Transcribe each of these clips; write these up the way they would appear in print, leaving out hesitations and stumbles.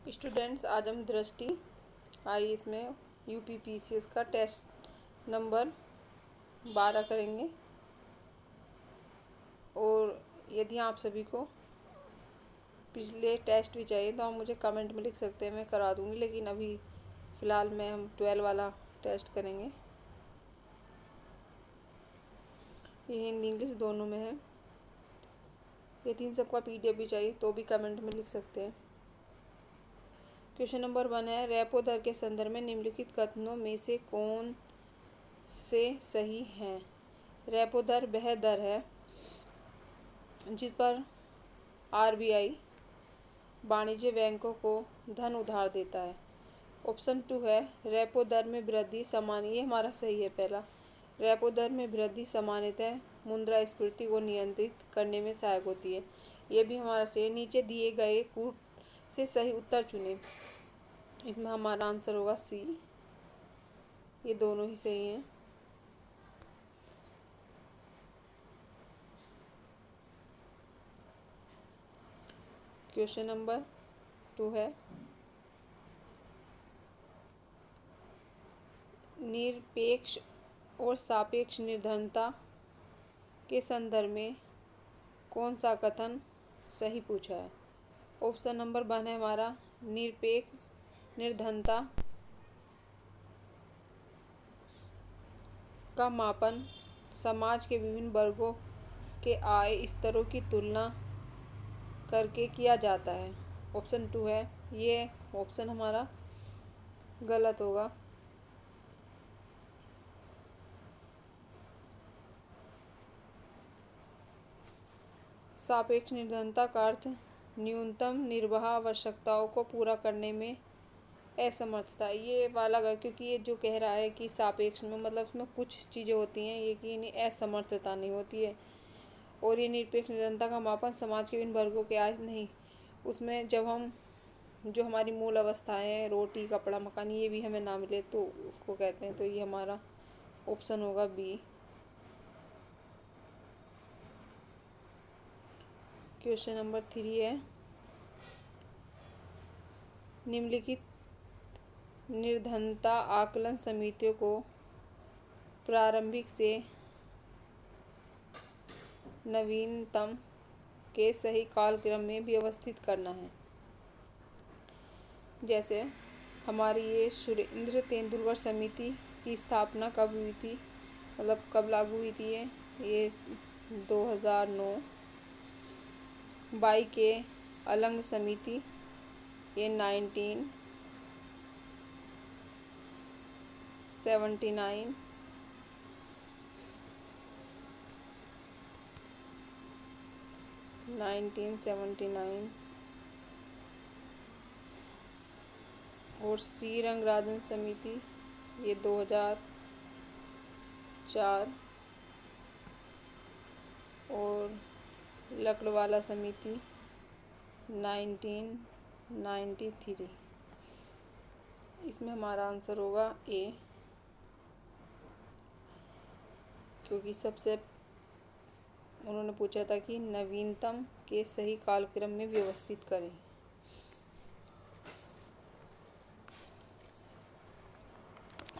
Students, आज हम दृष्टि आई इसमें यूपीपीसीएस का टेस्ट नंबर 12 करेंगे। और यदि आप सभी को पिछले टेस्ट भी चाहिए तो आप मुझे कमेंट में लिख सकते हैं, मैं करा दूँगी। लेकिन अभी फ़िलहाल में हम 12 वाला टेस्ट करेंगे। ये हिंदी इंग्लिश दोनों में है। यदि इन सबका पीडीएफ भी चाहिए तो भी कमेंट में लिख सकते हैं। क्वेश्चन नंबर 1 है, रेपो दर के संदर्भ में निम्नलिखित कथनों में से कौन से सही हैं। रेपो दर वह दर है जिस पर आरबीआई वाणिज्य बैंकों को धन उधार देता है। ऑप्शन 2 है, रेपो दर में वृद्धि सामान्य, ये हमारा सही है पहला। रेपो दर में वृद्धि सामान्यतः मुद्रास्फीति को नियंत्रित करने में सहायक होती है, ये भी हमारा सही है। नीचे दिए गए कूट से सही उत्तर चुनें। इसमें हमारा आंसर होगा सी, ये दोनों ही सही हैं। क्वेश्चन नंबर 2 है, निरपेक्ष और सापेक्ष निर्धनता के संदर्भ में कौन सा कथन सही पूछा है। ऑप्शन नंबर 1 है हमारा, निरपेक्ष निर्धनता का मापन समाज के विभिन्न वर्गों के आय स्तरों की तुलना करके किया जाता है। ऑप्शन 2 है, ये ऑप्शन हमारा गलत होगा। सापेक्ष निर्धनता का अर्थ न्यूनतम निर्वाह आवश्यकताओं को पूरा करने में असमर्थता, ये वाला क्योंकि ये जो कह रहा है कि सापेक्ष में मतलब उसमें कुछ चीज़ें होती हैं, ये कि इन्हें असमर्थता नहीं होती है। और ये निरपेक्ष निर्धनता का मापन समाज के विभिन्न वर्गों के आय नहीं, उसमें जब हम जो हमारी मूल अवस्थाएं हैं, रोटी कपड़ा मकान, ये भी हमें ना मिले तो उसको कहते हैं। तो ये हमारा ऑप्शन होगा बी। क्वेश्चन नंबर 3 है, निम्नलिखित निर्धनता आकलन समितियों को प्रारंभिक से नवीनतम के सही कालक्रम में व्यवस्थित करना है। जैसे हमारी ये सुरेंद्र तेंदुलकर समिति की स्थापना कब हुई थी, मतलब कब लागू हुई थी ये 2009। बाई के अलंग समिति ये 1979। और सी रंगराजन समिति ये 2004। और लकड़वाला समिति 1993। इसमें हमारा आंसर होगा ए, क्योंकि सबसे उन्होंने पूछा था कि नवीनतम के सही कालक्रम में व्यवस्थित करें।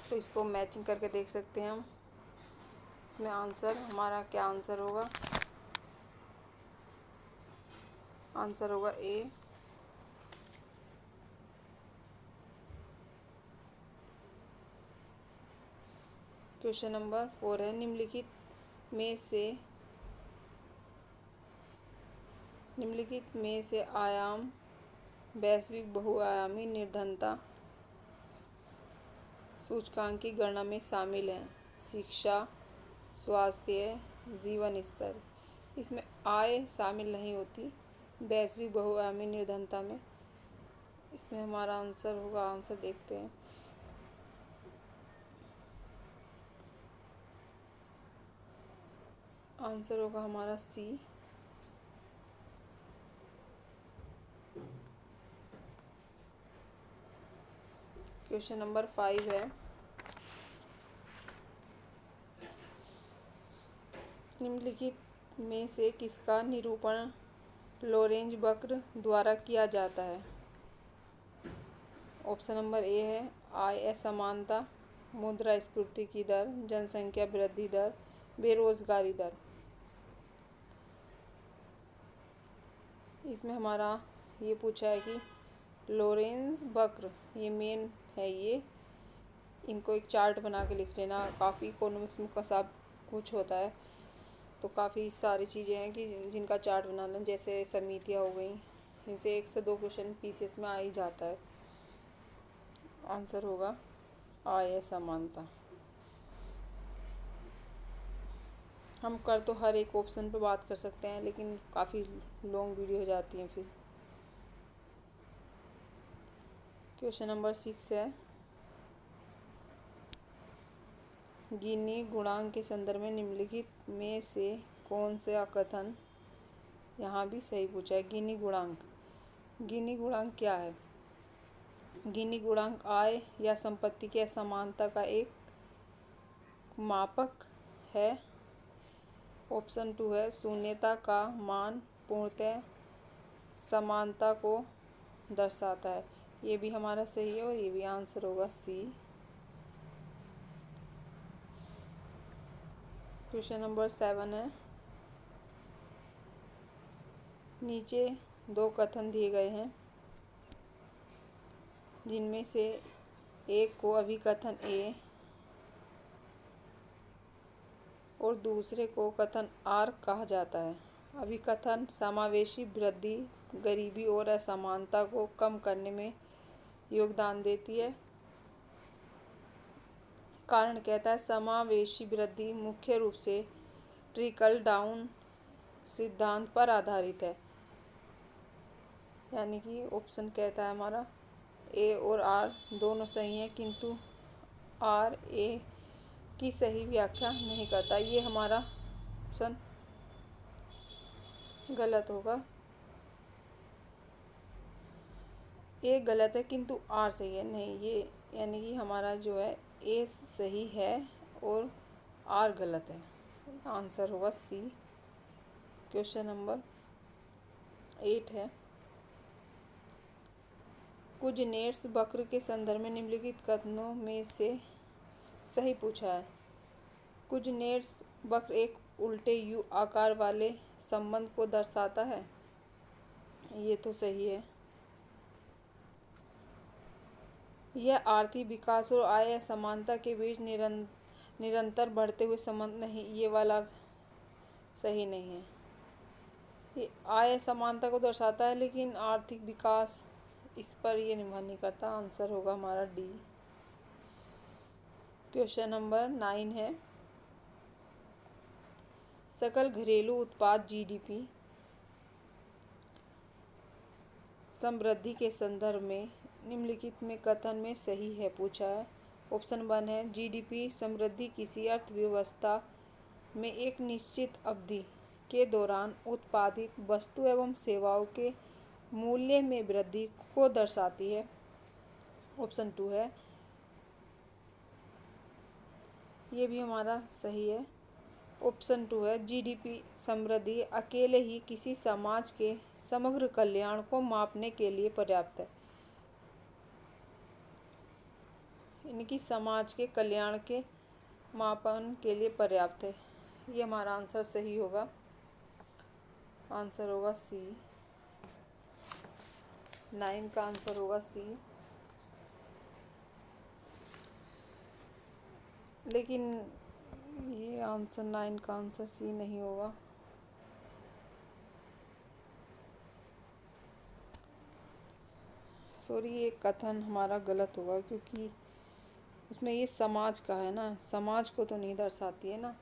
तो इसको मैचिंग करके देख सकते हैं हम। इसमें आंसर हमारा क्या आंसर होगा, आंसर होगा ए। क्वेश्चन नंबर 4 है, निम्नलिखित में से आयाम वैश्विक बहुआयामी निर्धनता सूचकांक की गणना में शामिल हैं। शिक्षा, स्वास्थ्य, जीवन स्तर। इसमें आय शामिल नहीं होती वैश्विक बहुआयामी निर्धनता में। इसमें हमारा आंसर होगा, आंसर देखते हैं। आंसर होगा हमारा सी। क्वेश्चन नंबर 5 है, निम्नलिखित में से किसका निरूपण लोरेंज वक्र द्वारा किया जाता है। ऑप्शन नंबर ए है आय असमानता, मुद्रास्फीति की दर, जनसंख्या वृद्धि दर, बेरोजगारी दर। इसमें हमारा ये पूछा है कि लॉरेंस वक्र, ये मेन है ये, इनको एक चार्ट बना के लिख लेना। काफ़ी इकोनॉमिक्स में का सब कुछ होता है, तो काफ़ी सारी चीज़ें हैं कि जिनका चार्ट बना लें, जैसे समितियाँ हो गई, इनसे 1 से 2 क्वेश्चन पीसीएस में आ ही जाता है। आंसर होगा आय असमानता। हम कर तो हर एक ऑप्शन पे बात कर सकते हैं, लेकिन काफ़ी लॉन्ग वीडियो हो जाती है फिर। क्वेश्चन नंबर 6 है, गिनी गुणांक के संदर्भ में निम्नलिखित में से कौन सा कथन यहाँ भी सही पूछा है। गिनी गुणांक क्या है? गिनी गुणांक आय या संपत्ति की असमानता का एक मापक है। ऑप्शन 2 है शून्यता का मान पूर्णतः समानता को दर्शाता है। ये भी हमारा सही है और ये भी आंसर होगा सी। क्वेश्चन नंबर 7 है, नीचे 2 कथन दिए गए हैं, जिनमें से एक को अभिकथन ए और दूसरे को कथन आर कहा जाता है। अभिकथन समावेशी वृद्धि गरीबी और असमानता को कम करने में योगदान देती है। कारण कहता है समावेशी वृद्धि मुख्य रूप से ट्रिकल डाउन सिद्धांत पर आधारित है। यानी कि ऑप्शन कहता है हमारा ए और आर दोनों सही हैं, किंतु आर ए की सही व्याख्या नहीं करता। ये हमारा ऑप्शन गलत होगा। ए गलत है किंतु आर सही है, नहीं, ये यानी कि हमारा जो है ए सही है और आर गलत है। आंसर होगा सी। क्वेश्चन नंबर 8 है, कुजनेट्स वक्र के संदर्भ में निम्नलिखित कथनों में से सही पूछा है। कुजनेट्स वक्र एक उल्टे यू आकार वाले संबंध को दर्शाता है। ये तो सही है। यह आर्थिक विकास और आय असमानता के बीच निरंतर बढ़ते हुए संबंध नहीं, ये वाला सही नहीं है। ये आय असमानता को दर्शाता है, लेकिन आर्थिक विकास इस पर ये निर्भर नहीं करता। आंसर होगा हमारा डी। क्वेश्चन नंबर 9 है, सकल घरेलू उत्पाद जीडीपी समृद्धि के संदर्भ में निम्नलिखित में कथन में सही है पूछा है। ऑप्शन 1 है जीडीपी समृद्धि किसी अर्थव्यवस्था में एक निश्चित अवधि के दौरान उत्पादित वस्तु एवं सेवाओं के मूल्य में वृद्धि को दर्शाती है। ऑप्शन 2 है, ये भी हमारा सही है। ऑप्शन 2 है जीडीपी समृद्धि अकेले ही किसी समाज के समग्र कल्याण को मापने के लिए पर्याप्त है। यानी कि समाज के कल्याण के मापन के लिए पर्याप्त है। ये हमारा आंसर सही होगा। आंसर होगा सी। 9 का आंसर होगा सी। लेकिन ये आंसर 9 का आंसर सी नहीं होगा। सॉरी, ये कथन हमारा गलत होगा, क्योंकि उसमें ये समाज का है ना, समाज को तो नहीं दर्शाती है ना,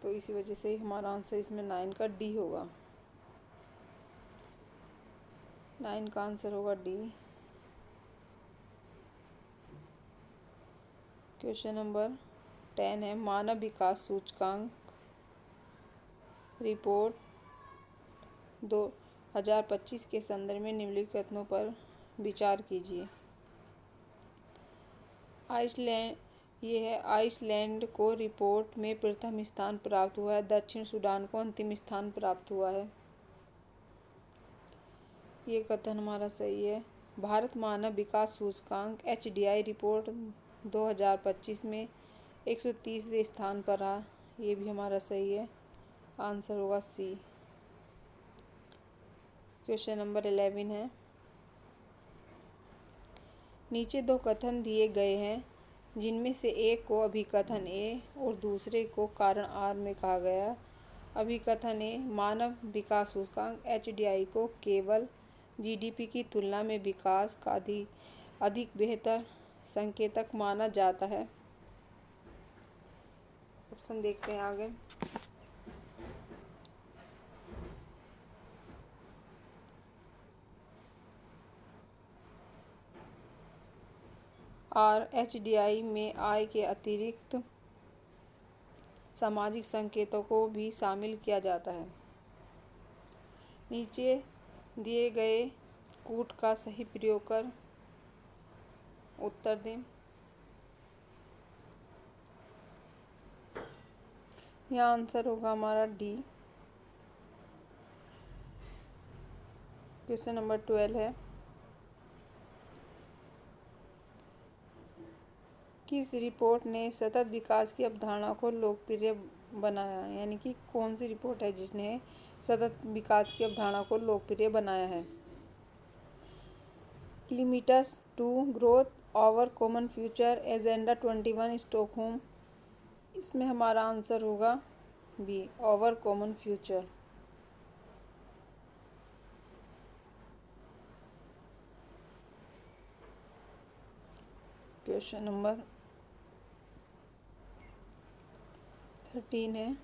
तो इसी वजह से हमारा आंसर इसमें 9 का डी होगा। 9 का आंसर होगा डी। क्वेश्चन नंबर 10 है, मानव विकास सूचकांक रिपोर्ट 2025 के संदर्भ में निम्नलिखित कथनों पर विचार कीजिए। आइसलैंड को रिपोर्ट में प्रथम स्थान प्राप्त हुआ है, दक्षिण सूडान को अंतिम स्थान प्राप्त हुआ है। ये कथन हमारा सही है। भारत मानव विकास सूचकांक HDI रिपोर्ट 2025 में 130वें स्थान पर रहा। ये भी हमारा सही है, आंसर होगा सी। क्वेश्चन नंबर 11 है, नीचे दो कथन दिए गए हैं जिनमें से एक को अभिकथन ए और दूसरे को कारण आर में कहा गया। अभिकथन ए, मानव विकास सूचकांक HDI को केवल GDP की तुलना में विकास का अधिक बेहतर संकेतक माना जाता है। ऑप्शन देखते हैं आगे। और HDI में आय के अतिरिक्त सामाजिक संकेतों को भी शामिल किया जाता है। नीचे दिए गए कूट का सही प्रयोग कर उत्तर दें। यहाँ आंसर होगा हमारा डी। क्वेश्चन नंबर 12 है, किस रिपोर्ट ने सतत विकास की अवधारणा को लोकप्रिय बनाया? यानी कि कौन सी रिपोर्ट है जिसने सतत विकास की अवधारणा को लोकप्रिय बनाया है? Limits to growth our common future agenda 21 Stockholm. इसमें हमारा आंसर होगा B, our common future. Question number 13 है,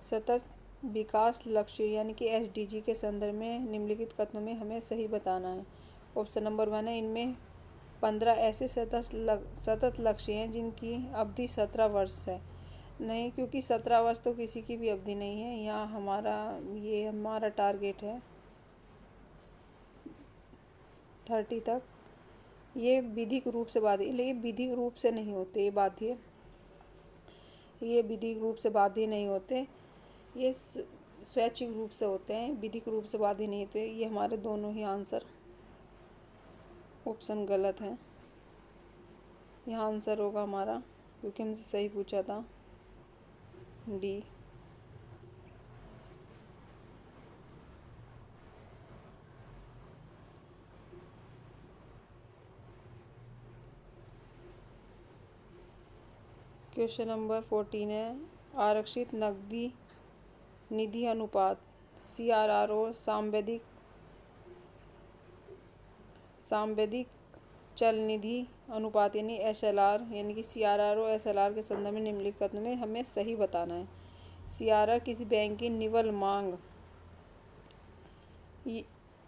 सतत विकास लक्ष्य यानी कि SDG के संदर्भ में निम्नलिखित कथनों में हमें सही बताना है। ऑप्शन नंबर 1 है, इनमें 15 ऐसे सतत लक्ष्य हैं जिनकी अवधि 17 वर्ष है। नहीं, क्योंकि 17 वर्ष तो किसी की भी अवधि नहीं है। यहाँ हमारा टारगेट है 30 तक। ये विधिक रूप से बाध्य, लेकिन विधिक रूप से नहीं होते ये विधिक रूप से बाध्य नहीं होते, ये स्वैच्छिक रूप से होते हैं, विधिक रूप से बाध्य नहीं होते। ये हमारे दोनों ही आंसर ऑप्शन गलत है। यहाँ आंसर होगा हमारा, क्योंकि हमसे सही पूछा था, डी। क्वेश्चन नंबर 14 है, आरक्षित नकदी निधि अनुपात CRR सांवेदिक चल निधि अनुपात यानी SLR यानी कि CRR और SLR के संदर्भ में निम्नलिखित में हमें सही बताना है। CRR किसी बैंक की निवल मांग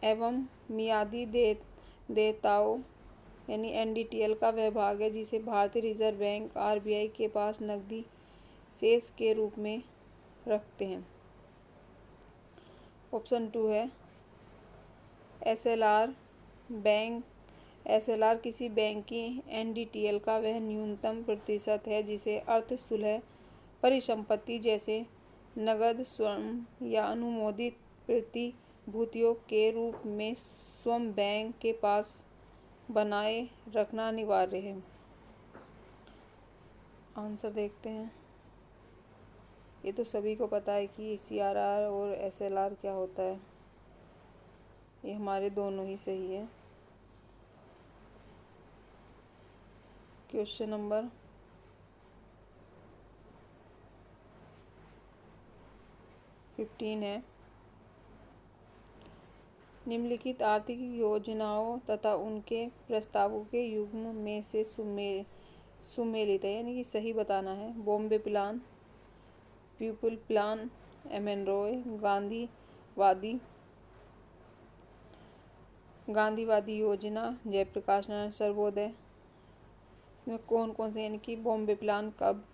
एवं मियादी देयताओं यानी NDTL का वह भाग है जिसे भारतीय रिजर्व बैंक RBI के पास नकदी शेष के रूप में रखते हैं। ऑप्शन 2 है, SLR किसी बैंक की NDTL का वह न्यूनतम प्रतिशत है जिसे अर्ध सुलह परिसंपत्ति जैसे नगद, स्वर्ण या अनुमोदित प्रतिभूतियों के रूप में स्वयं बैंक के पास बनाए रखना अनिवार्य है। आंसर देखते हैं। ये तो सभी को पता है कि CRR और SLR क्या होता है। ये हमारे दोनों ही सही है। क्वेश्चन नंबर 15 है, निम्नलिखित आर्थिक योजनाओं तथा उनके प्रस्तावों के युग्म में से सुमेलित है यानी कि सही बताना है। बॉम्बे प्लान, पीपल प्लान, एमेनरॉय, गांधीवादी योजना, जयप्रकाश नारायण सर्वोदय। इसमें कौन कौन से यानी कि बॉम्बे प्लान कब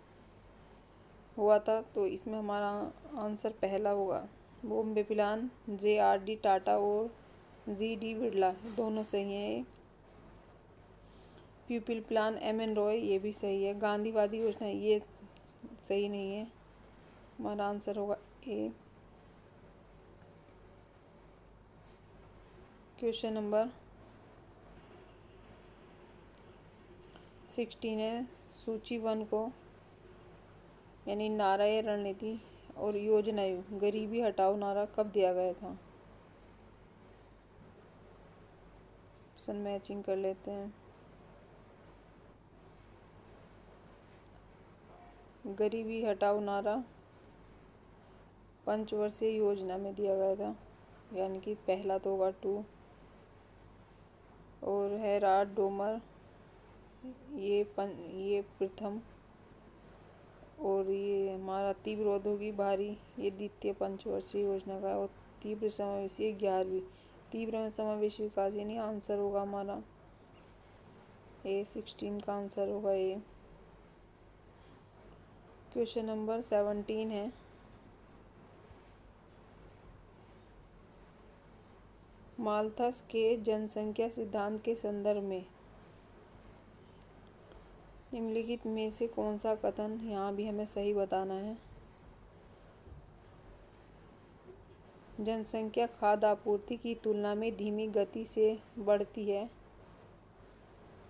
हुआ था? तो इसमें हमारा आंसर पहला होगा। बॉम्बे प्लान JRD टाटा और GD बिरला, दोनों सही हैं। पीपल प्लान एमेनरॉय, ये भी सही है। गांधीवादी योजना ये सही नहीं है। हमारा आंसर होगा ए। क्वेश्चन नंबर 16 है सूची 1 को यानी नारा या रणनीति और योजनाएं गरीबी हटाओ नारा कब दिया गया था। ऑप्शन मैचिंग कर लेते हैं। गरीबी हटाओ नारा पंचवर्षीय योजना में दिया गया था, यानी कि पहला तो होगा 2 और है राड डोमर, ये प्रथम, और ये हमारा तीव्र औद्योगिक भारी ये द्वितीय पंचवर्षीय योजना का, और तीव्र समावेशी 11वीं। तीव्र में समावेशी विकास यानी आंसर होगा हमारा ए 16 का आंसर होगा ए। क्वेश्चन नंबर 17 है माल्थस के जनसंख्या सिद्धांत के संदर्भ में निम्नलिखित में से कौन सा कथन यहाँ भी हमें सही बताना है। जनसंख्या खाद्य आपूर्ति की तुलना में धीमी गति से बढ़ती है।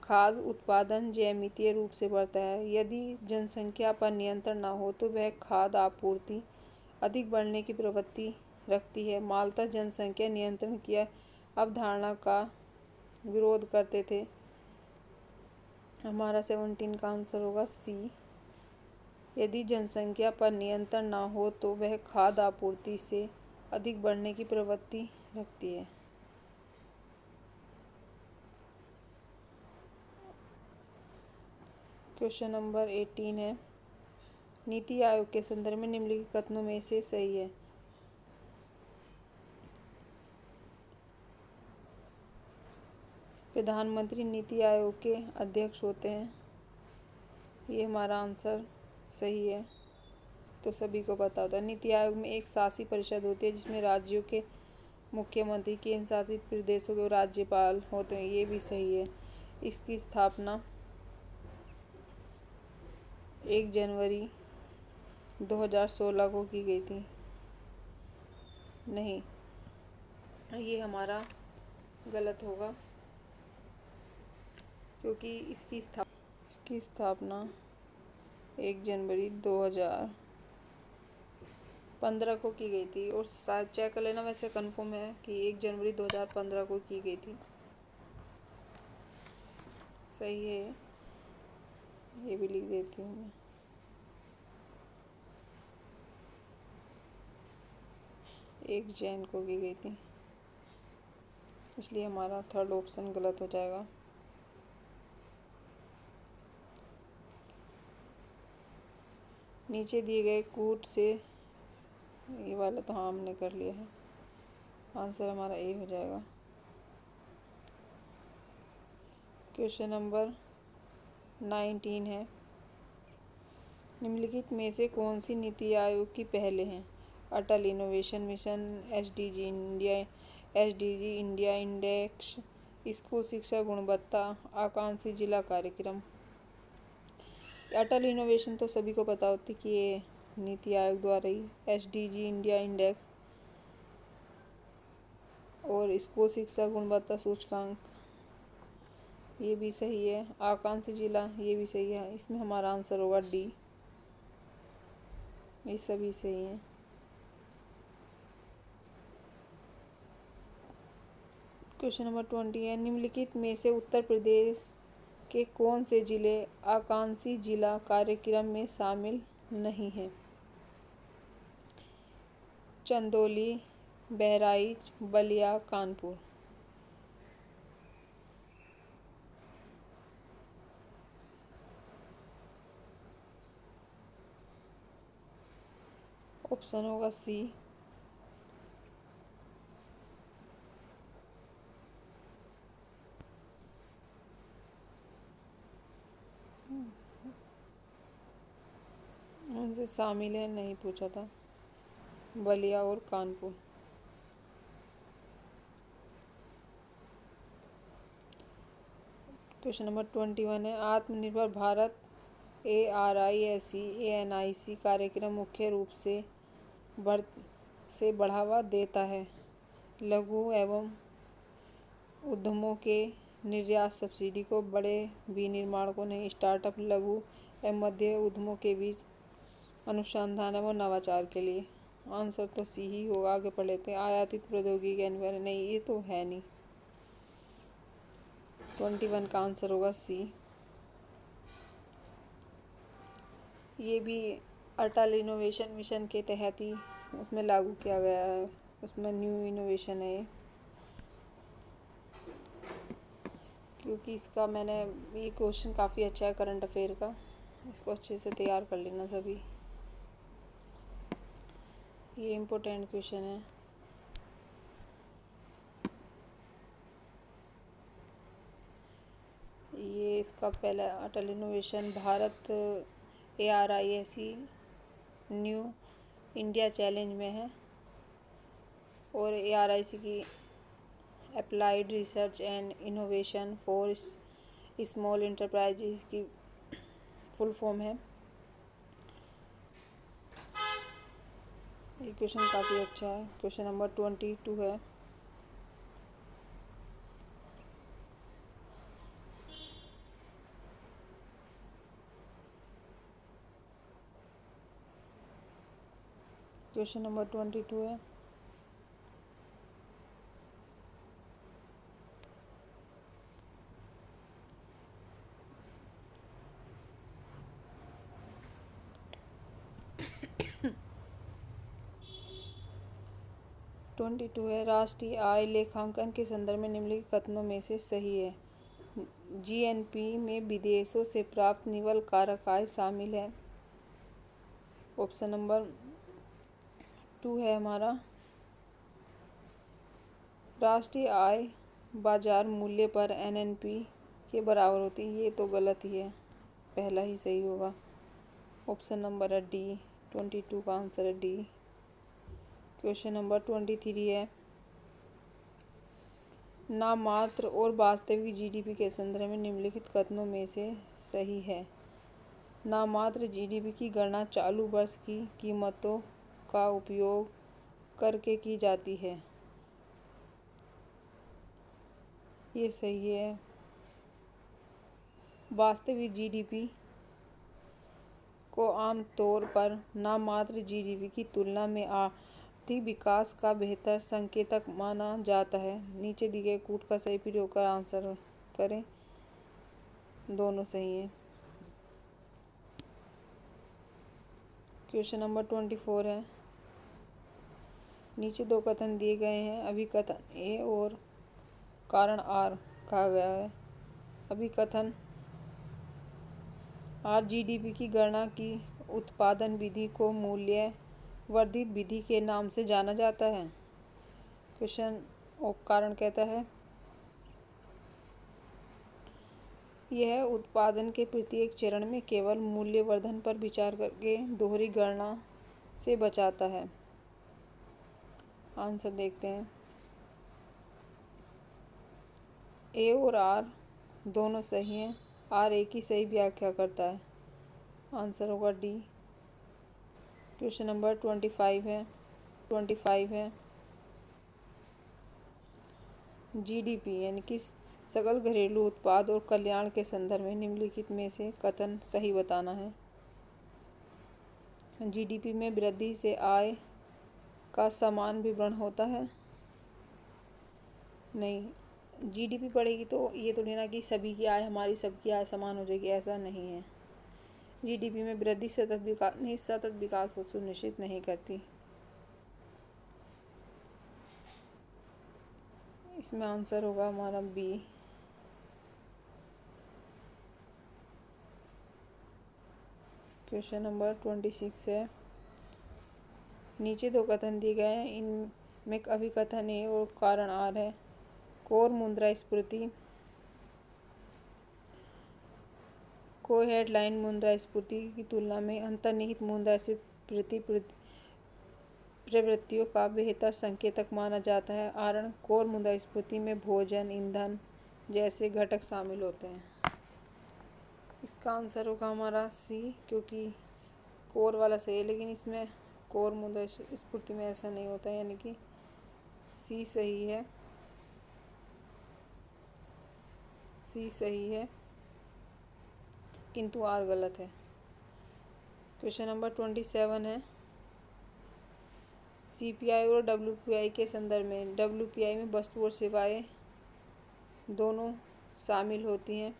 खाद्य उत्पादन ज्यामितीय रूप से बढ़ता है। यदि जनसंख्या पर नियंत्रण न हो तो वह खाद्य आपूर्ति अधिक बढ़ने की प्रवृत्ति रखती है। माल्थस जनसंख्या नियंत्रण की अवधारणा का विरोध करते थे। हमारा 17 का आंसर होगा सी। यदि जनसंख्या पर नियंत्रण न हो तो वह खाद्य आपूर्ति से अधिक बढ़ने की प्रवृत्ति रखती है। क्वेश्चन नंबर 18 है नीति आयोग के संदर्भ में निम्नलिखित कथनों में से सही है। प्रधानमंत्री नीति आयोग के अध्यक्ष होते हैं, ये हमारा आंसर सही है, तो सभी को पता होता है। नीति आयोग में एक शासी परिषद होती है जिसमें राज्यों के मुख्यमंत्री, केंद्र शासित प्रदेशों के राज्यपाल होते हैं, ये भी सही है। इसकी स्थापना 1 जनवरी 2016 को की गई थी। नहीं, ये हमारा गलत होगा क्योंकि इसकी स्थापना 1 जनवरी 2015 को की गई थी, और शायद चेक कर लेना, वैसे कंफर्म है कि 1 जनवरी 2015 को की गई थी। सही है, ये भी लिख देती हूँ मैं। एक जैन को की गई थी, इसलिए हमारा थर्ड ऑप्शन गलत हो जाएगा। नीचे दिए गए कूट से, ये वाला तो हाँ हमने कर लिया है, आंसर हमारा ए हो जाएगा। क्वेश्चन नंबर 19 है निम्नलिखित में से कौन सी नीति आयोग की पहले हैं। Atal innovation mission, SDG India index, school शिक्षा गुणवत्ता, आकांक्षी जिला कार्यक्रम। अटल इनोवेशन तो सभी को पता होती कि ये नीति आयोग द्वारा ही, एसडीजी इंडिया इंडेक्स और स्कूल शिक्षा गुणवत्ता सूचकांक, ये भी सही है। आकांक्षी जिला, ये भी सही है। इसमें हमारा आंसर होगा डी, ये सभी सही हैं। क्वेश्चन नंबर 20 है निम्नलिखित में से उत्तर प्रदेश के कौन से जिले आकांक्षी जिला कार्यक्रम में शामिल नहीं हैं। चंदौली, बहराइच, बलिया, कानपुर। ऑप्शन होगा सी। उनसे शामिल है नहीं पूछा था, बलिया और कानपुर। क्वेश्चन नंबर 21 है आत्मनिर्भर भारत ARISE कार्यक्रम मुख्य रूप से बढ़ावा देता है लघु एवं उद्यमों के निर्यात सब्सिडी को बड़े विनिर्माण को नहीं, स्टार्टअप, लघु एवं मध्य उद्यमों के बीच अनुसंधान एवं नवाचार के लिए। आंसर तो सी ही होगा। आगे पढ़ लेते हैं। आयातित प्रौद्योगिकी अनिवार्य नहीं, ये तो है नहीं। 21 का आंसर होगा सी। ये भी अटल इनोवेशन मिशन के तहत ही उसमें लागू किया गया है, उसमें न्यू इनोवेशन है ये। क्योंकि इसका मैंने ये क्वेश्चन काफ़ी अच्छा है करंट अफेयर का, इसको अच्छे से तैयार कर लेना सभी, ये इम्पोर्टेंट क्वेश्चन है। ये इसका पहला Atal innovation Bharat ARISE new India challenge में है, और ARISE की applied research and innovation for small enterprises की फुल फॉर्म है। ये क्वेश्चन काफ़ी अच्छा है। क्वेश्चन नंबर 22 है। क्वेश्चन नंबर 22 है। राष्ट्रीय आय लेखांकन के संदर्भ में निम्नलिखित कथनों में से सही है। GNP में विदेशों से प्राप्त निवल कारक आय शामिल है। ऑप्शन नंबर 2 है हमारा। राष्ट्रीय आय बाजार मूल्य पर NNP के बराबर होती है, ये तो गलत ही है, पहला ही सही होगा। ऑप्शन नंबर है डी, 22 का आंसर है डी। क्वेश्चन नंबर 23 है। नामात्र और वास्तविक GDP के संदर्भ में निम्नलिखित कथनों में से सही है। नामात्र GDP की गणना चालू वर्ष की कीमतों का उपयोग करके की जाती है, ये सही है। वास्तविक GDP को आमतौर पर नामात्र GDP की तुलना में आर्थिक विकास का बेहतर संकेतक माना जाता है। नीचे दिए गए कूट का सही प्रयोग कर आंसर करें। दोनों सही हैं। क्वेश्चन नंबर 24 है। नीचे दो कथन दिए गए हैं। अभिकथन ए और कारण आर कहा गया है। अभिकथन आर GDP की गणना की उत्पादन विधि को मूल्य वर्धित विधि के नाम से जाना जाता है। क्वेश्चन और कारण कहता है यह उत्पादन के प्रत्येक चरण में केवल मूल्यवर्धन पर विचार करके दोहरी गणना से बचाता है। आंसर देखते हैं। ए और आर दोनों सही हैं। आर ए की सही व्याख्या करता है। आंसर होगा डी। क्वेश्चन नंबर 25 है। GDP यानी कि सकल घरेलू उत्पाद और कल्याण के संदर्भ में निम्नलिखित में से कथन सही बताना है। GDP में वृद्धि से आय का समान विवरण होता है? नहीं, GDP बढ़ेगी तो ये तो लेना कि सभी की आय, हमारी सबकी आय समान हो जाएगी, ऐसा नहीं है। GDP में वृद्धि सतत विकास को सुनिश्चित नहीं करती। इसमें आंसर होगा हमारा बी। क्वेश्चन नंबर 26 है। नीचे दो कथन दिए गए हैं, इनमें अभिकथन ए और कारण आर है। कोर मुद्रास्फीति को हेडलाइन मुद्रास्फीति की तुलना में अंतर्निहित मुद्रास्फीति प्रवृत्तियों का बेहतर संकेतक माना जाता है। कारण कोर मुद्रास्फीति में भोजन, ईंधन जैसे घटक शामिल होते हैं। इसका आंसर होगा हमारा सी, क्योंकि कोर वाला सही है, लेकिन इसमें कोर मुद्रास्फीति में ऐसा नहीं होता है, यानी कि सी सही है। सी सही है किंतु आर गलत है। क्वेश्चन नंबर 27 है, सीपीआई और डब्ल्यूपीआई के संदर्भ में डब्ल्यूपीआई में वस्तु और सेवाएं दोनों शामिल होती हैं।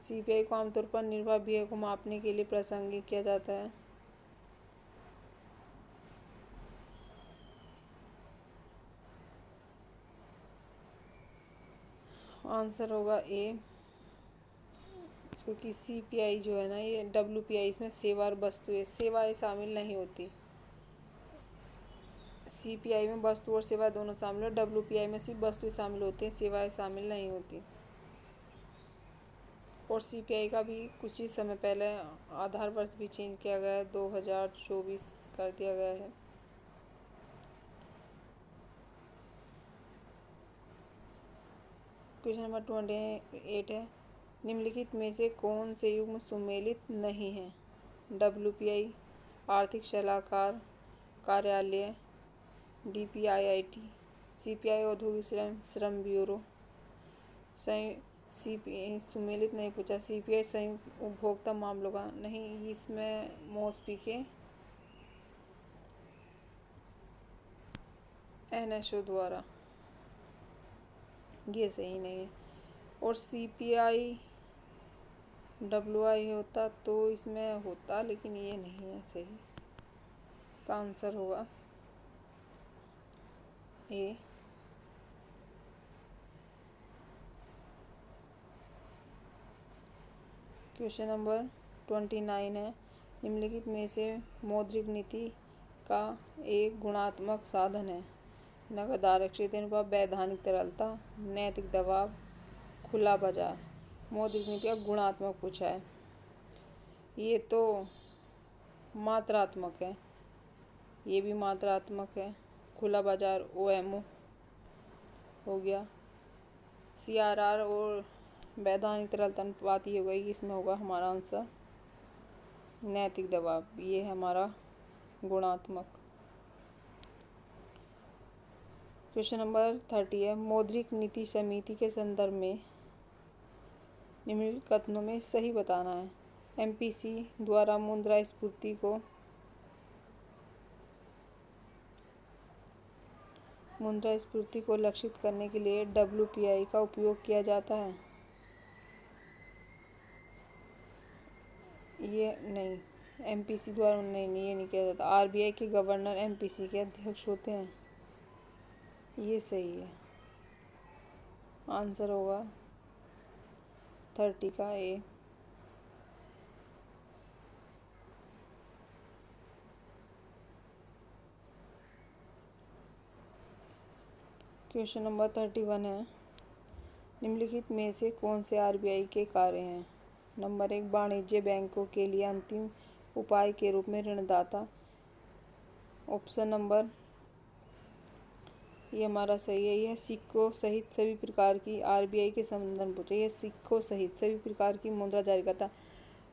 सीपीआई को आमतौर पर निर्वाह व्यय को मापने के लिए प्रासंगिक किया जाता है। आंसर होगा ए, क्योंकि सीपीआई जो है ना, ये डब्ल्यूपीआई, इसमें सेवा और सेवाएं शामिल नहीं होती। सीपीआई में वस्तु और सेवा दोनों शामिल है, डब्ल्यूपीआई में सिर्फ वस्तुएं शामिल होती हैं, सेवाएं शामिल नहीं होती। और सीपीआई का भी कुछ ही समय पहले आधार वर्ष भी चेंज किया गया है, 2024 कर दिया गया है। क्वेश्चन नंबर 28 है, निम्नलिखित में से कौन से युग्म सुमेलित नहीं है? डब्ल्यूपीआई, आर्थिक सलाहकार कार्यालय, डीपीआईआईटी, सीपीआई औद्योगिक श्रम ब्यूरो। सीपीआई सुमेलित नहीं पूछा, सीपीआई संयुक्त उपभोक्ता मामलों का नहीं, इसमें मॉस्पी के एनएसओ द्वारा, ये सही नहीं है। और सीपीआई डब्ल्यूआई होता तो इसमें होता, लेकिन ये नहीं है सही। इसका आंसर होगा ए। क्वेश्चन नंबर 29 है, निम्नलिखित में से मौद्रिक नीति का एक गुणात्मक साधन है? नकद आरक्षित अनुपात, वैधानिक तरलता, नैतिक दबाव, खुला बाजार। मौद्रिक नीति का गुणात्मक पूछा है, ये तो मात्रात्मक है, ये भी मात्रात्मक है। खुला बाजार ओएमओ हो गया। सीआरआर और वैधानिक तरलता अनुपात ये हो गई, इसमें होगा हमारा आंसर नैतिक दबाव, ये है हमारा गुणात्मक। क्वेश्चन नंबर 30 है, मौद्रिक नीति समिति के संदर्भ में निम्नलिखित कथनों में सही बताना है। एमपीसी द्वारा मुद्रास्फीति को लक्षित करने के लिए डब्ल्यूपीआई का उपयोग किया जाता है। ये नहीं, एमपीसी द्वारा नहीं, ये नहीं किया जाता। आरबीआई के गवर्नर एमपीसी के अध्यक्ष होते हैं, ये सही है। आंसर होगा 30 का ए। क्वेश्चन नंबर 31 है, निम्नलिखित में से कौन से आरबीआई के कार्य हैं? नंबर 1, वाणिज्य बैंकों के लिए अंतिम उपाय के रूप में ऋणदाता। ऑप्शन नंबर, ये हमारा सही है, यह सिक्कों सहित सभी प्रकार की आरबीआई के संबंध में पूछे। यह सिक्कों सहित सभी प्रकार की मुद्रा जारी करता।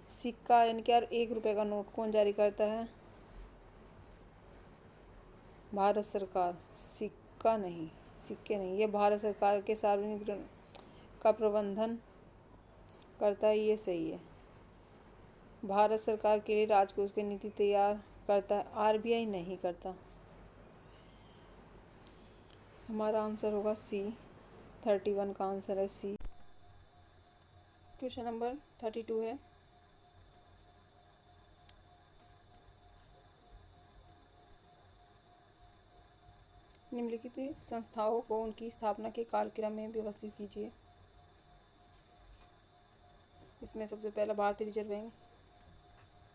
सिक्का यानी कि यार 1 रुपये का नोट कौन जारी करता है? भारत सरकार। सिक्का नहीं, सिक्के नहीं, ये भारत सरकार के सार्वजनिक ऋण का प्रबंधन करता है, ये सही है। भारत सरकार के लिए राजकोष की नीति तैयार करता है, आरबीआई नहीं करता। हमारा आंसर होगा सी, 31 का आंसर है सी। क्वेश्चन नंबर 32 है, निम्नलिखित संस्थाओं को उनकी स्थापना के कार्यक्रम में व्यवस्थित कीजिए। इसमें सबसे पहला भारतीय रिजर्व बैंक,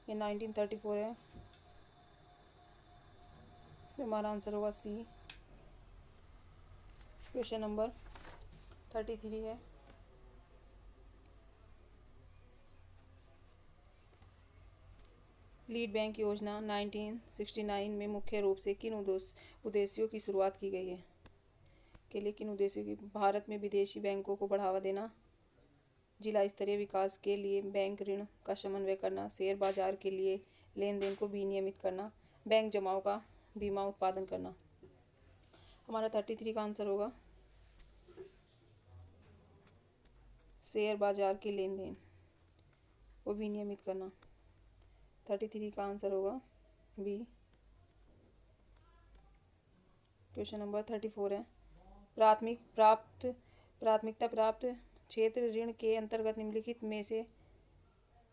ये 1934 है, इसमें हमारा आंसर होगा सी। क्वेश्चन नंबर 33 है, लीड बैंक योजना 1969 में मुख्य रूप से किन उद्देश्यों की शुरुआत की गई है? के लिए किन उद्देश्यों की? भारत में विदेशी बैंकों को बढ़ावा देना, जिला स्तरीय विकास के लिए बैंक ऋण का समन्वय करना, शेयर बाजार के लिए लेन देन को विनियमित करना, बैंक जमाओं का बीमा उत्पादन करना। हमारा 33 का आंसर होगा शेयर बाजार के लेन देन को विनियमित करना। 33 का आंसर होगा बी। क्वेश्चन नंबर 34 है, प्राथमिकता प्राप्त क्षेत्र ऋण के अंतर्गत निम्नलिखित में से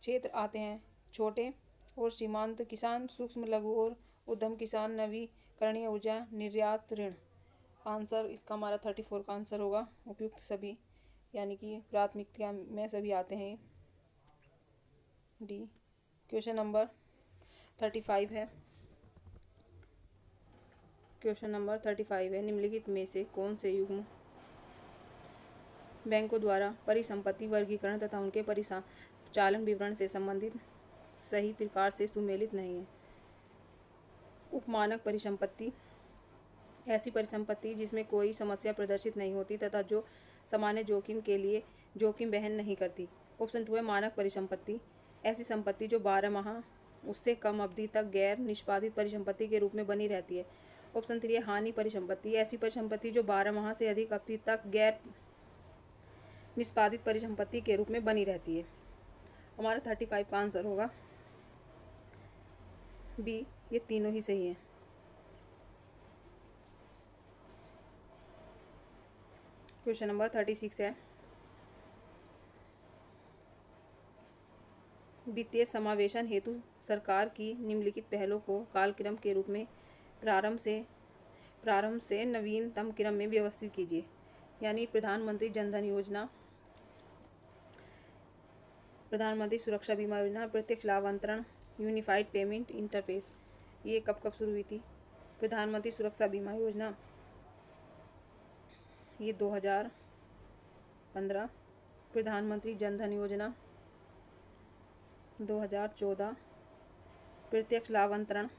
क्षेत्र आते हैं। छोटे और सीमांत किसान, सूक्ष्म लघु और उद्यम किसान, नवीकरणीय ऊर्जा, निर्यात ऋण। आंसर इसका हमारा 34 का आंसर होगा उपयुक्त सभी, यानी कि प्राथमिकता में सभी आते हैं डी। क्वेश्चन नंबर 35 है। क्वेश्चन नंबर 35 है, निम्नलिखित में से कौन से युग्म बैंकों द्वारा परिसंपत्ति वर्गीकरण तथा उनके परिचालन विवरण से संबंधित सही प्रकार से सुमेलित नहीं है। उपमानक परिसंपत्ति ऐसी परिसंपत्ति जिसमें कोई समस्या प्रदर्शित नहीं होती तथा जो सामान्य जोखिम के लिए जोखिम वहन नहीं करती। ऑप्शन 2 है मानक परिसंपत्ति ऐसी संपत्ति जो 12 माह उससे कम अवधि तक गैर निष्पादित परिसंपत्ति के रूप में बनी रहती है। ऑप्शन 3 है हानि परिसंपत्ति ऐसी परिसंपत्ति जो 12 माह से अधिक अवधि तक गैर निष्पादित परिसंपत्ति के रूप में बनी रहती है। हमारा 35 का आंसर होगा बी, ये तीनों ही सही हैं। क्वेश्चन नंबर 36 है, वित्तीय समावेशन हेतु सरकार की निम्नलिखित पहलों को कालक्रम के रूप में प्रारंभ से नवीनतम क्रम में व्यवस्थित कीजिए। यानी प्रधानमंत्री जनधन योजना, प्रधानमंत्री सुरक्षा बीमा योजना, प्रत्यक्ष लाभ अंतरण, यूनिफाइड पेमेंट इंटरफेस, ये कब कब शुरू हुई थी? प्रधानमंत्री सुरक्षा बीमा योजना ये 2015, प्रधानमंत्री जनधन योजना 2014, प्रत्यक्ष लाभ अंतरण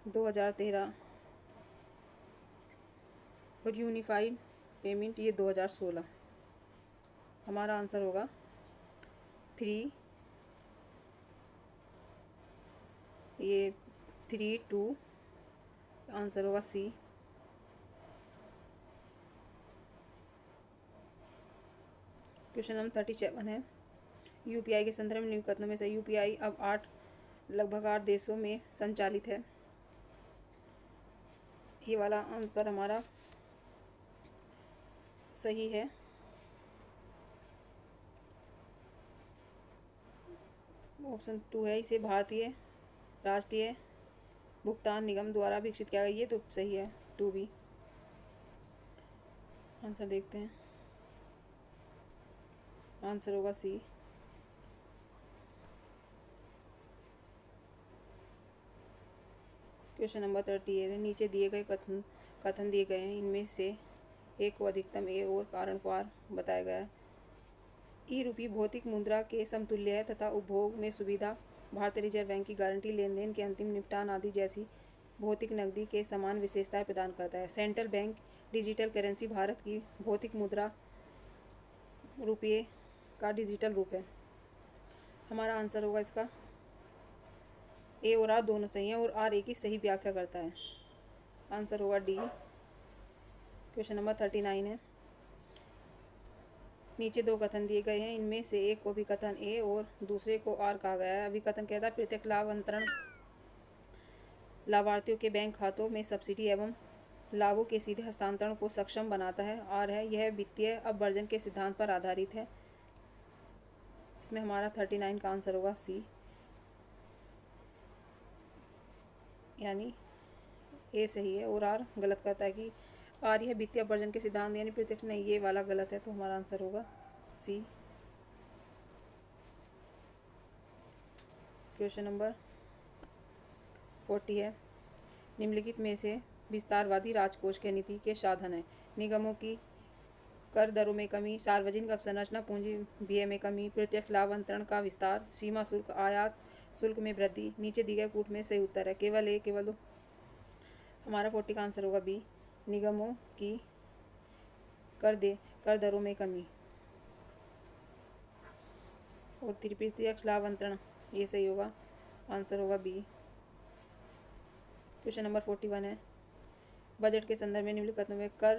2013 और यूनिफाइड पेमेंट ये 2016। हमारा आंसर होगा 3, ये 3, 2 आंसर होगा सी। क्वेश्चन नंबर 37 है, यूपीआई के संदर्भ में निम्नलिखित में से यूपीआई अब लगभग 8 देशों में संचालित है। ये वाला आंसर हमारा सही है। ऑप्शन 2 है, इसे भारतीय राष्ट्रीय भुगतान निगम द्वारा विकसित किया गया, ये तो सही है 2 भी। आंसर देखते हैं, आंसर होगा सी। क्वेश्चन नंबर 38 है, नीचे दिए गए कथन दिए गए हैं, इनमें से एक को अधिकतम ए और कारणवार बताया गया है। ई रूपी भौतिक मुद्रा के समतुल्य है तथा उपभोग में सुविधा, भारतीय रिजर्व बैंक की गारंटी, लेनदेन के अंतिम निपटान आदि जैसी भौतिक नकदी के समान विशेषताएं प्रदान करता है। Central bank digital currency Bharat की भौतिक मुद्रा रुपये का डिजिटल रूप है। हमारा आंसर होगा इसका ए और आर दोनों सही हैं और आर ए की सही व्याख्या करता है। आंसर होगा डी। क्वेश्चन नंबर 39 है, नीचे 2 कथन दिए गए हैं, इनमें से एक को अभिकथन ए और दूसरे को आर कहा गया है। अभिकथन कहता है प्रत्यक्ष लाभ अंतरण लाभार्थियों के बैंक खातों में सब्सिडी एवं लाभों के सीधे हस्तांतरण को सक्षम बनाता है। आर है, यह वित्तीय अपवर्जन के सिद्धांत पर आधारित है। इसमें हमारा 39 का आंसर होगा सी, यानी ए सही है और आर गलत करता है कि आर यह वित्तीय अपवर्जन के सिद्धांत यानी प्रत्यक्ष नहीं, ये वाला गलत है, तो हमारा आंसर होगा सी। क्वेश्चन नंबर 40 है, निम्नलिखित में से विस्तारवादी राजकोष के नीति के साधन है। निगमों की कर दरों में कमी, सार्वजनिक अवसंरचना पूंजी व्यय में कमी, प्रत्यक्ष लाभ अंतरण का विस्तार, सीमा शुल्क, आयात शुल्क में वृद्धि। नीचे दिए गए कूट में सही उत्तर है, केवल 2। हमारा 40 का आंसर होगा बी, निगमों की कर दरों में कमी और प्रत्यक्ष लाभ अंतरण, ये सही होगा, आंसर होगा बी। क्वेश्चन नंबर 41 है, बजट के संदर्भ में निम्नलिखित में कर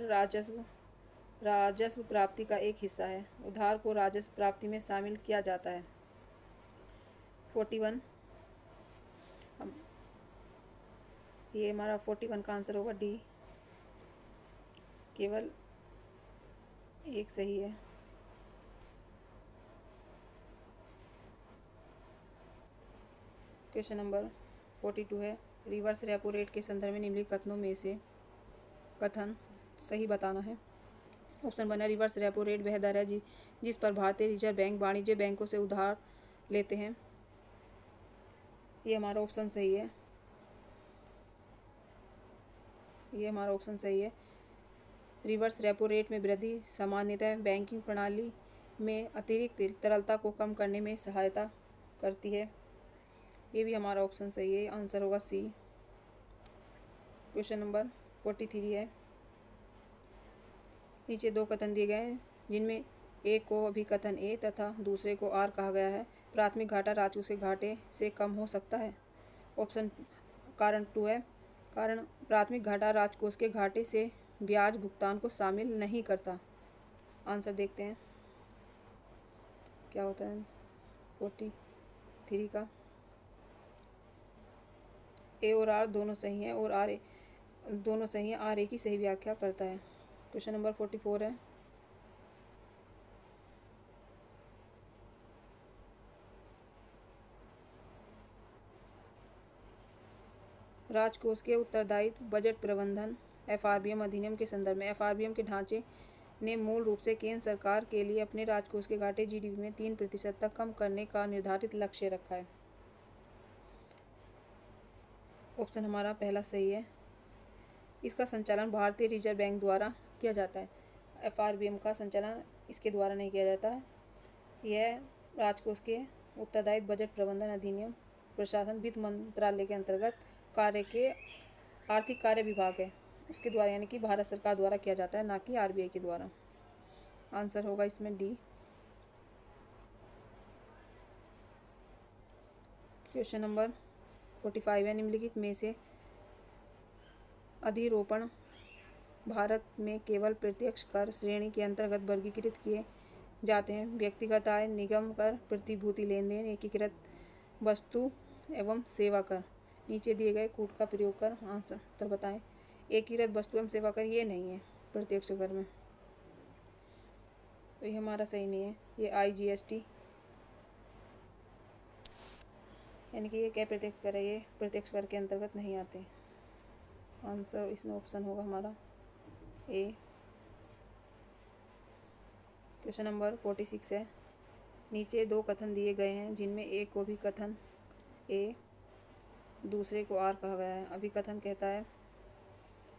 राजस्व प्राप्ति का एक हिस्सा है। उधार को राजस्व प्राप्ति में शामिल किया जाता है। 41, ये हमारा 41 का आंसर होगा डी, केवल एक सही है। क्वेश्चन नंबर 42 है, रिवर्स रेपो रेट के संदर्भ में निम्नलिखित कथनों में से कथन सही बताना है। ऑप्शन 1 है, रिवर्स रेपो रेट वह दर है जिस पर भारतीय रिजर्व बैंक वाणिज्य बैंकों से उधार लेते हैं। ये हमारा ऑप्शन सही है। ये हमारा ऑप्शन सही है। रिवर्स रेपो रेट में वृद्धि सामान्यतः बैंकिंग प्रणाली में अतिरिक्त तरलता को कम करने में सहायता करती है। ये भी हमारा ऑप्शन सही है। आंसर होगा सी। क्वेश्चन नंबर 43 है, नीचे दो कथन दिए गए हैं जिनमें एक को अभिकथन ए तथा दूसरे को आर कहा गया है। प्राथमिक घाटा राजकोष के घाटे से कम हो सकता है। ऑप्शन कारण 2 है, कारण प्राथमिक घाटा राजकोष के घाटे से ब्याज भुगतान को शामिल नहीं करता। आंसर देखते हैं क्या होता है 43 का। ए और आर दोनों सही हैं और आर दोनों सही हैं। आर ए की सही व्याख्या करता है। क्वेश्चन नंबर 44 है, राजकोष के उत्तरदायित्व बजट प्रबंधन एफआरबीएम अधिनियम के संदर्भ में एफआरबीएम के ढांचे ने मूल रूप से केंद्र सरकार के लिए अपने राजकोष के घाटे जीडीपी में 3% तक कम करने का निर्धारित लक्ष्य रखा है। ऑप्शन हमारा पहला सही है। इसका संचालन भारतीय रिजर्व बैंक द्वारा किया जाता है। एफआरबीएम का संचालन इसके द्वारा नहीं किया जाता है। यह राजकोष के उत्तरदायित्व बजट प्रबंधन अधिनियम प्रशासन वित्त मंत्रालय के अंतर्गत कार्य के आर्थिक कार्य विभाग है, उसके द्वारा यानी कि भारत सरकार द्वारा किया जाता है, ना कि आरबीआई के द्वारा। आंसर होगा इसमें डी। क्वेश्चन नंबर 45 है, निम्नलिखित में से अधिरोपण भारत में केवल प्रत्यक्ष कर श्रेणी के अंतर्गत वर्गीकृत किए जाते हैं। व्यक्तिगत आय, निगम कर, प्रतिभूति लेन देन, एकीकृत वस्तु एवं सेवा कर। नीचे दिए गए कूट का प्रयोग कर आंसर बताएं। एकीकृत वस्तु एवं सेवा कर ये नहीं है प्रत्यक्ष कर में, तो ये हमारा सही नहीं है। ये IGST यानी कि ये क्या प्रत्यक्ष कर है, ये प्रत्यक्ष कर के अंतर्गत नहीं आते। आंसर इसमें ऑप्शन होगा हमारा ए। क्वेश्चन नंबर 46 है, नीचे दो कथन दिए गए हैं जिनमें एक को भी कथन ए दूसरे को आर कहा गया है। अभिकथन कहता है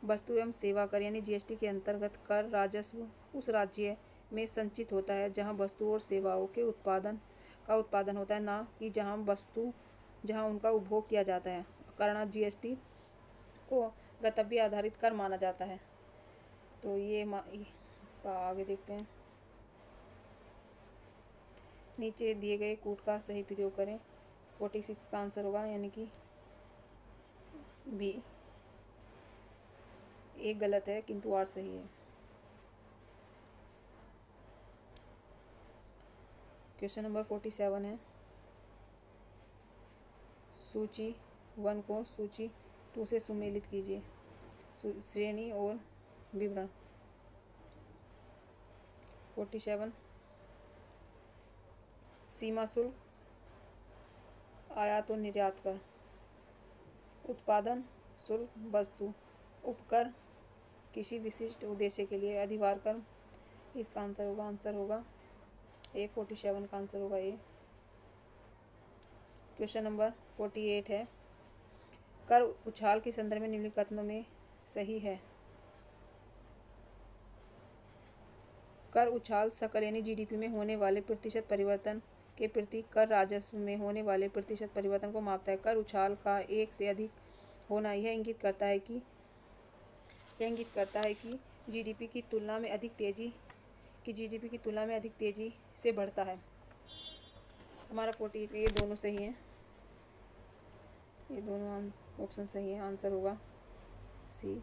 वस्तु एवं सेवा कर यानी जीएसटी के अंतर्गत कर राजस्व उस राज्य में संचित होता है जहां वस्तु और सेवाओं के उत्पादन होता है, ना कि जहां उनका उपभोग किया जाता है। कारण जीएसटी को गंतव्य आधारित कर माना जाता है। तो ये इसका आगे देखते हैं। नीचे दिए गए कूट का सही प्रयोग करें। 46 का आंसर होगा यानी कि बी। एक गलत है किंतु आर सही है। क्वेश्चन नंबर 47 है, सूची 1 को सूची 2 से सुमेलित कीजिए। श्रेणी और विवरण। 47 सीमा शुल्क, आयात और निर्यात कर, उत्पादन शुल्क, वस्तु, उपकर किसी विशिष्ट उद्देश्य के लिए, अधिभार कर। इसका आंसर होगा ए। 47 का आंसर होगा ए। क्वेश्चन नंबर 48 है, कर उछाल के संदर्भ में निम्नलिखित कथनों में सही है। कर उछाल सकल यानी जीडीपी में होने वाले प्रतिशत परिवर्तन के प्रति कर राजस्व में होने वाले प्रतिशत परिवर्तन को मापता है। कर उछाल का एक से अधिक होना यह इंगित करता है कि जीडीपी की तुलना में अधिक तेजी से बढ़ता है। हमारा 48 ये दोनों सही हैं, ये दोनों ऑप्शन सही है। आंसर होगा सी।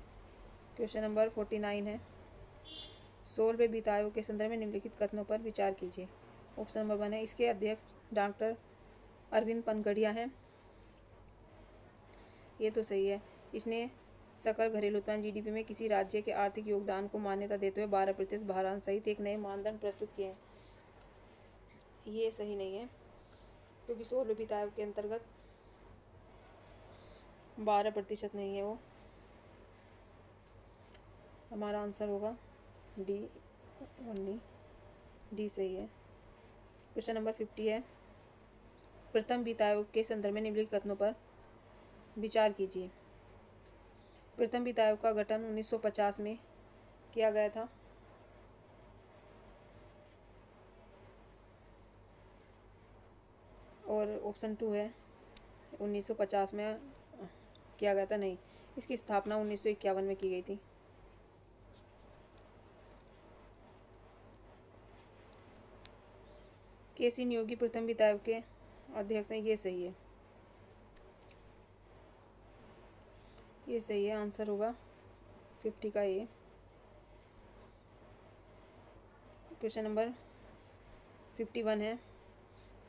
क्वेश्चन नंबर 49 है, 16वें वित्त आयोग के संदर्भ में निम्नलिखित कथनों पर विचार कीजिए। ऑप्शन नंबर 1 है, इसके अध्यक्ष डॉक्टर अरविंद पनगड़िया हैं। ये तो सही है। इसने सकल घरेलू उत्पादन जीडीपी में किसी राज्य के आर्थिक योगदान को मान्यता देते हुए 12% भारांश सहित एक नए मानदंड प्रस्तुत किए हैं। ये सही नहीं है, क्योंकि 16वें वित्त आयोग के अंतर्गत 12% नहीं है वो। हमारा आंसर होगा डी, ओनली डी सही है। क्वेश्चन नंबर 50 है, प्रथम वित्त आयोग के संदर्भ में निम्नलिखित कथनों पर विचार कीजिए। प्रथम वित्त आयोग का गठन 1950 में किया गया था। और ऑप्शन 2 है, 1950 में किया गया था, नहीं, इसकी स्थापना 1951 में की गई थी। केसी नियोगी प्रथम वित्त आयोग के अध्यक्ष हैं। ये सही है, ये सही है। आंसर होगा 50 का ए। क्वेश्चन नंबर 51 है,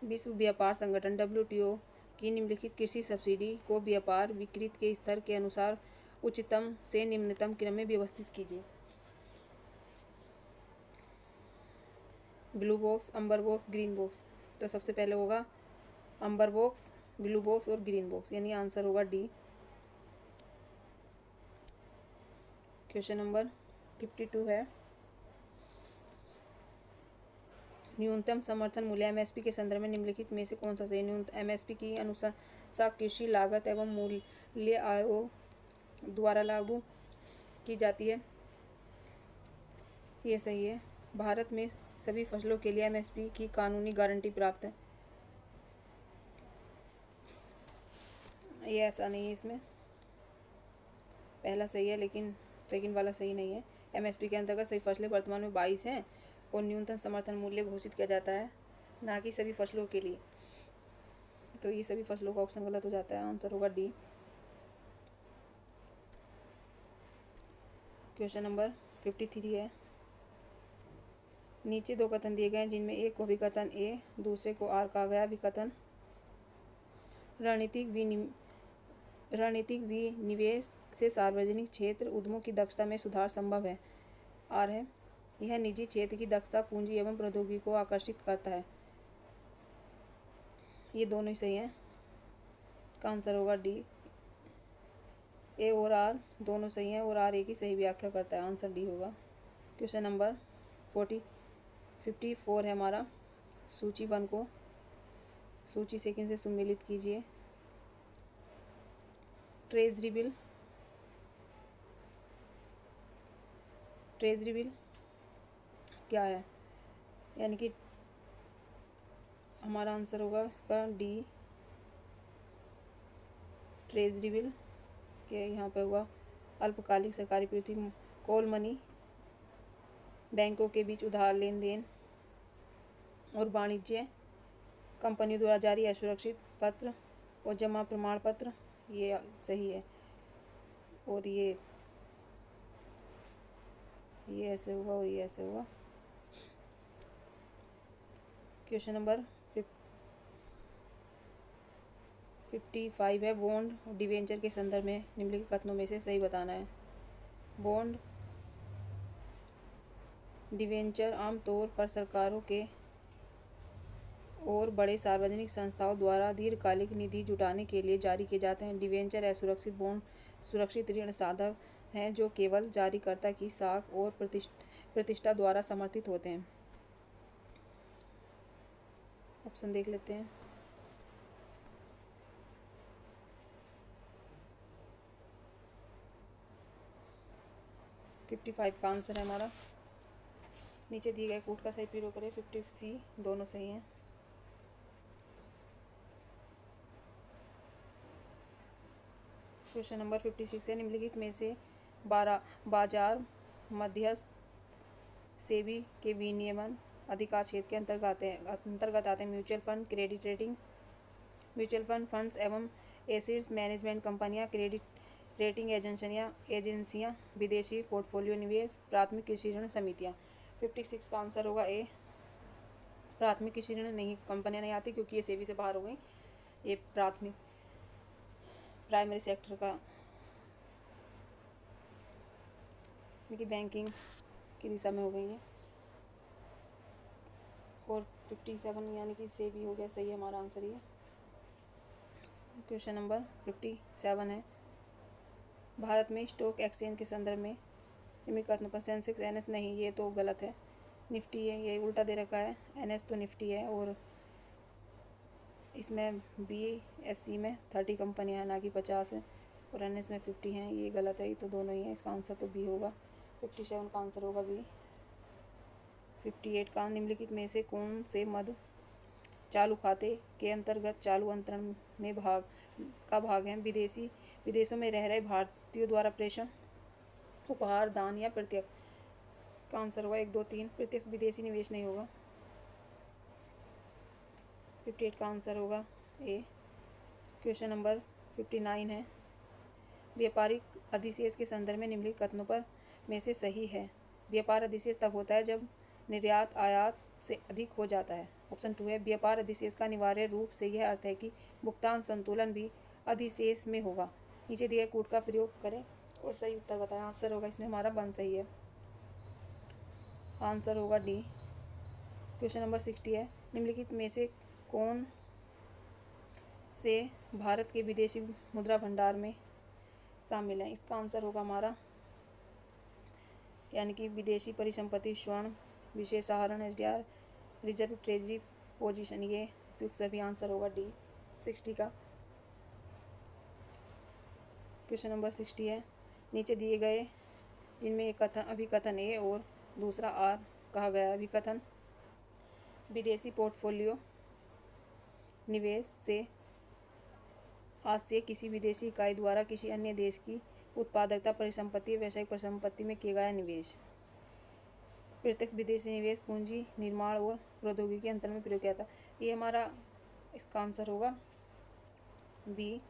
विश्व व्यापार संगठन WTO की निम्नलिखित कृषि सब्सिडी को व्यापार विकृत के स्तर के अनुसार उच्चतम से निम्नतम क्रम में व्यवस्थित कीजिए। ब्लू बॉक्स, अम्बर बॉक्स, ग्रीन बॉक्स। तो सबसे पहले होगा अम्बर बॉक्स, ब्लू बॉक्स और ग्रीन बॉक्स, यानी आंसर होगा डी। क्वेश्चन नंबर 52 है, न्यूनतम समर्थन मूल्य MSP के संदर्भ में निम्नलिखित में से कौन सा सही? न्यूनतम MSP की अनुशंसा कृषि लागत एवं मूल्य आयोग द्वारा लागू की जाती है। ये सही है। भारत में सभी फसलों के लिए MSP की कानूनी गारंटी प्राप्त है। ये ऐसा नहीं है, इसमें पहला सही है लेकिन सेकंड वाला सही नहीं है। MSP के अंतर्गत सभी फसलें वर्तमान में 22 हैं और न्यूनतम समर्थन मूल्य घोषित किया जाता है, ना कि सभी फसलों के लिए। तो ये सभी फसलों का ऑप्शन गलत हो जाता है, आंसर होगा डी। क्वेश्चन नंबर 53 है, नीचे दो कथन दिए गए हैं जिनमें एक को अभिकथन ए, दूसरे को आर कहा गया। अभिकथन, रणनीतिक विनिवेश से सार्वजनिक क्षेत्र उद्यमों की दक्षता में सुधार संभव है। आर है, यह निजी क्षेत्र की दक्षता, पूंजी एवं प्रौद्योगिकी को आकर्षित करता है। ये दोनों ही सही हैं, इसका आंसर होगा डी। ए और आर दोनों सही हैं और आर ए की सही व्याख्या करता है, आंसर डी होगा। क्वेश्चन नंबर 54 है हमारा, सूची 1 को सूची सेकंड से सम्मिलित कीजिए। ट्रेजरी बिल क्या है? यानी कि हमारा आंसर होगा इसका डी, ट्रेजरी बिल के यहाँ पे होगा अल्पकालिक सरकारी प्रति कॉल मनी, बैंकों के बीच उधार लेन देन और वाणिज्य कंपनियों द्वारा जारी असुरक्षित पत्र और जमा प्रमाण पत्र। ये सही है और ये ऐसे होगा और ये ऐसे होगा। क्वेश्चन नंबर 55 है, बॉन्ड डिवेंचर के संदर्भ में निम्नलिखित कथनों में से सही बताना है। बॉन्ड डिवेंचर आमतौर पर सरकारों के और बड़े सार्वजनिक संस्थाओं द्वारा दीर्घकालिक निधि जुटाने के लिए जारी किए जाते हैं। डिवेंचर असुरक्षित बॉन्ड सुरक्षित ऋण साधक हैं जो केवल जारीकर्ता की साख और प्रतिष्ठा द्वारा समर्थित होते हैं। ऑप्शन देख लेते हैं। फिफ्टी 55 का आंसर है हमारा। नीचे दिए गए कोड का सही प्रयोग करें। 50C दोनों सही हैं। क्वेश्चन नंबर 56 है, निम्नलिखित में से बाजार मध्यस्थ सेबी के विनियमन अधिकार क्षेत्र के अंतर्गत आते हैं mutual fund, credit rating, mutual fund funds एवं एसेट्स मैनेजमेंट कंपनियां, क्रेडिट रेटिंग एजेंसियां, विदेशी पोर्टफोलियो निवेश, प्राथमिक कृषि ऋण समितियां। 56 का आंसर होगा ए। प्राथमिक कृषि ऋण नहीं, कंपनियां नहीं आती क्योंकि ये सेबी से बाहर हो गई। ये प्राथमिक प्राइमरी सेक्टर का यानी कि बैंकिंग की दिशा में हो गई है। और 57 यानी कि सेबी हो गया, सही है हमारा आंसर ये। क्वेश्चन नंबर 57 है, भारत में स्टॉक एक्सचेंज के संदर्भ में निम्नलिखित कथनों पर सेंसेक्स एनएस नहीं, ये तो गलत है, निफ्टी है, ये उल्टा दे रखा है, एनएस तो निफ्टी है और इसमें BSE में 30 कंपनियां हैं ना कि 50 है, और एनएस में 50 हैं, ये गलत है, ये तो दोनों ही है, इसका आंसर तो बी होगा। 57 का आंसर होगा बी। 58 का, निम्नलिखित में से कौन से मद चालू खाते के अंतर्गत चालू अंतरण में भाग है? विदेशों में रह रहे भारतीयों द्वारा प्रेषण, उपहार, दान या प्रत्यक्ष। इसका आंसर होगा 1, 2, 3, प्रत्यक्ष विदेशी निवेश नहीं होगा। 58 का आंसर होगा ए। क्वेश्चन नंबर 59 है, व्यापारिक अधिशेष के संदर्भ में निम्नलिखित कथनों पर में से सही है? व्यापार अधिशेष तब होता है जब निर्यात आयात से अधिक हो जाता है। ऑप्शन 2 है, व्यापार अधिशेष का अनिवार्य रूप से यह अर्थ है कि भुगतान संतुलन भी अधिशेष में होगा। नीचे दिए कूट का प्रयोग करें और सही उत्तर बताएं। आंसर होगा इसमें हमारा 1 सही है, आंसर होगा डी। क्वेश्चन नंबर 60 है, निम्नलिखित में से कौन से भारत के विदेशी मुद्रा भंडार में शामिल है? इसका आंसर होगा हमारा यानी कि विदेशी परिसंपत्ति, स्वर्ण, विशेष आहरण, SDR, रिजर्व ट्रेजरी पोजीशन, ये उपयुक्त सभी आंसर होगा डी 60 का। क्वेश्चन नंबर 60 है, नीचे दिए गए जिनमें एक अभिकथन ए और दूसरा आर कहा गया। अभिकथन, विदेशी पोर्टफोलियो निवेश से आशय किसी विदेशी इकाई द्वारा किसी अन्य देश की उत्पादकता, परिसंपत्ति, व्यावसायिक परिसंपत्ति में किया गया निवेश। प्रत्यक्ष विदेशी निवेश पूंजी, निर्माण और प्रौद्योगिकी अंतर में प्रयोग किया था। ये हमारा इसका आंसर होगा बी,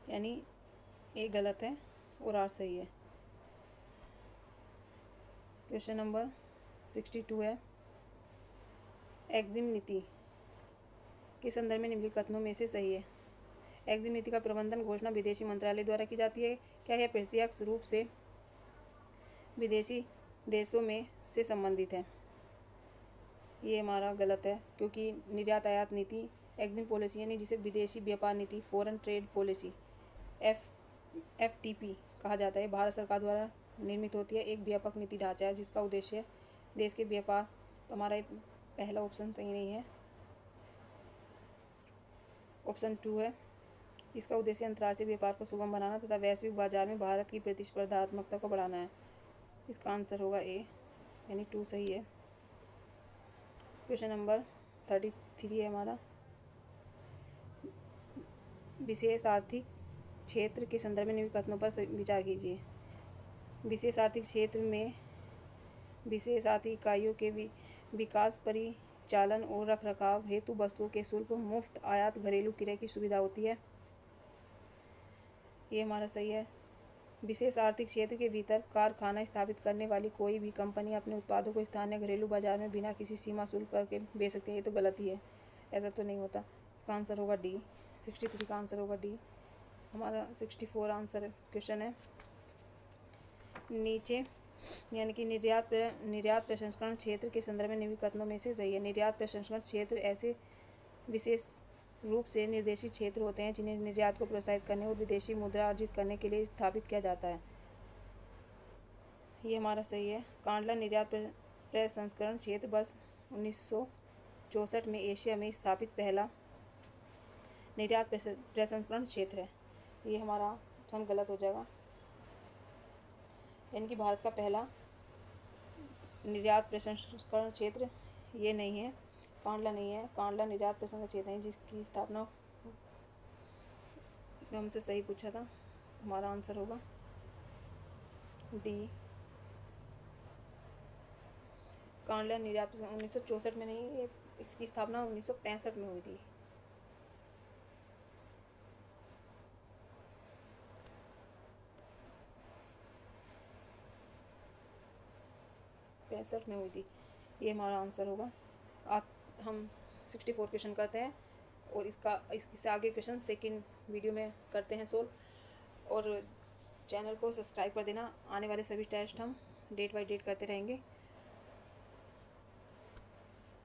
यानी ए गलत है और आर सही है। क्वेश्चन नंबर 62 है, एक्जिम नीति के संदर्भ में निम्नलिखित कथनों में से सही है? एक्जिम नीति का प्रबंधन घोषणा विदेशी मंत्रालय द्वारा की जाती है। क्या यह प्रत्यक्ष रूप से विदेशी देशों में से संबंधित है? ये हमारा गलत है, क्योंकि निर्यात आयात नीति एक्जिम पॉलिसी यानी जिसे विदेशी व्यापार नीति, फॉरेन ट्रेड पॉलिसी, FTP कहा जाता है, भारत सरकार द्वारा निर्मित होती है। एक व्यापक नीति ढांचा है जिसका उद्देश्य देश के व्यापार, तो हमारा पहला ऑप्शन सही नहीं है, ऑप्शन 2 है, इसका उद्देश्य अंतर्राष्ट्रीय व्यापार को सुगम बनाना तथा वैश्विक बाजार में भारत की प्रतिस्पर्धात्मकता को बढ़ाना है। इसका आंसर होगा ए, यानी 2 सही है। क्वेश्चन नंबर 33 है हमारा, विशेष आर्थिक क्षेत्र के संदर्भ में निम्नलिखित कथनों पर विचार कीजिए। विशेष आर्थिक क्षेत्र में विशेष आर्थिक इकाइयों के विकास, परिचालन और रखरखाव हेतु वस्तुओं के शुल्क, मुफ्त आयात, घरेलू क्रय की सुविधा होती है। ये हमारा सही है। विशेष आर्थिक क्षेत्र के भीतर कारखाना स्थापित करने वाली कोई भी कंपनी अपने उत्पादों को स्थानीय घरेलू बाजार में बिना किसी सीमा शुल्क करके बेच सकती है। ये तो गलत ही है, ऐसा तो नहीं होता। इसका आंसर होगा डी। 63 का आंसर होगा डी। हमारा 64 आंसर क्वेश्चन है, नीचे यानी कि निर्यात प्रसंस्करण क्षेत्र के संदर्भ में निम्नलिखित कथनों में से सही है? निर्यात प्रसंस्करण क्षेत्र ऐसे विशेष रूप से निर्देशित क्षेत्र होते हैं जिन्हें निर्यात को प्रोत्साहित करने और विदेशी मुद्रा अर्जित करने के लिए स्थापित किया जाता है। ये हमारा सही है। कांडला निर्यात प्रसंस्करण क्षेत्र वर्ष 1964 में एशिया में स्थापित पहला निर्यात प्रसंस्करण क्षेत्र है। ये हमारा ऑप्शन गलत हो जाएगा, यानी कि भारत का पहला निर्यात प्रसंस्करण क्षेत्र ये नहीं है, कांडला नहीं है। कांडला निर्यात प्रसंस्करण क्षेत्र है जिसकी स्थापना इसमें हमसे सही पूछा था, हमारा आंसर होगा डी। कांडला निर्यात 1964 में नहीं, इसकी स्थापना 1965 में हुई थी। 1963 में हुई थी। ये हमारा आंसर होगा। आप हम 64 क्वेश्चन करते हैं और इससे आगे क्वेश्चन सेकंड वीडियो में करते हैं सोल्व। और चैनल को सब्सक्राइब कर देना। आने वाले सभी टेस्ट हम डेट बाय डेट करते रहेंगे।